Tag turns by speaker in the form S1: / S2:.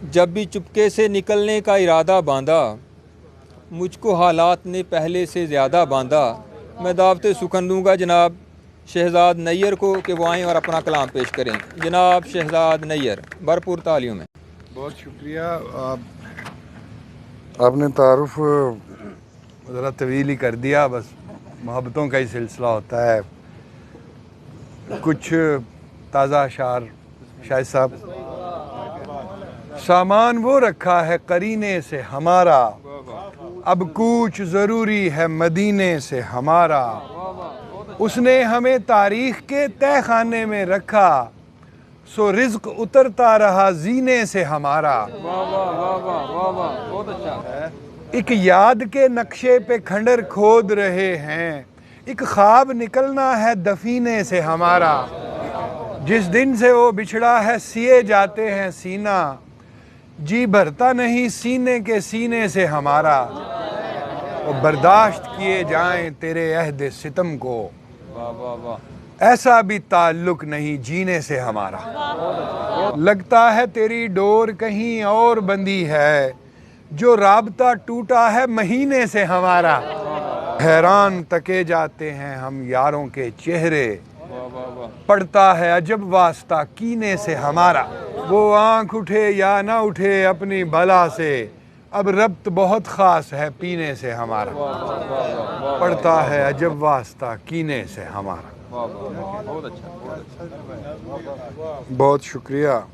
S1: जब भी चुपके से निकलने का इरादा बांधा, मुझको हालात ने पहले से ज़्यादा बांधा। मैं दावत सुखन दूँगा जनाब शहजाद नैयर को कि वो आएँ और अपना कलाम पेश करें। जनाब शहजाद नैयर, भरपूर तालियों में।
S2: बहुत शुक्रिया। आपने तारुफ ज़रा तवील ही कर दिया, बस मोहब्बतों का ही सिलसिला होता है। कुछ ताज़ा अशार शाहिद साहब। सामान वो रखा है करीने से हमारा, अब कूच ज़रूरी है मदीने से हमारा। उसने हमें तारीख़ के तह खाने में रखा, सो रिज़्क़ उतरता रहा जीने से हमारा। एक याद के नक्शे पे खंडर खोद रहे हैं, एक ख्वाब निकलना है दफीने से हमारा। जिस दिन से वो बिछड़ा है सिए जाते हैं सीना, जी भरता नहीं सीने के सीने से हमारा। वो बर्दाश्त किए जाएं तेरे अहद सितम को, ऐसा भी ताल्लुक नहीं जीने से हमारा। लगता है तेरी डोर कहीं और बंधी है, जो राबता टूटा है महीने से हमारा। हैरान तके जाते हैं हम यारों के चेहरे, पड़ता है अजब वास्ता कीने से हमारा। वो आंख उठे या ना उठे अपनी बला से, अब रब्त बहुत ख़ास है पीने से हमारा। पड़ता है अजब वास्ता कीने से हमारा। बहुत शुक्रिया।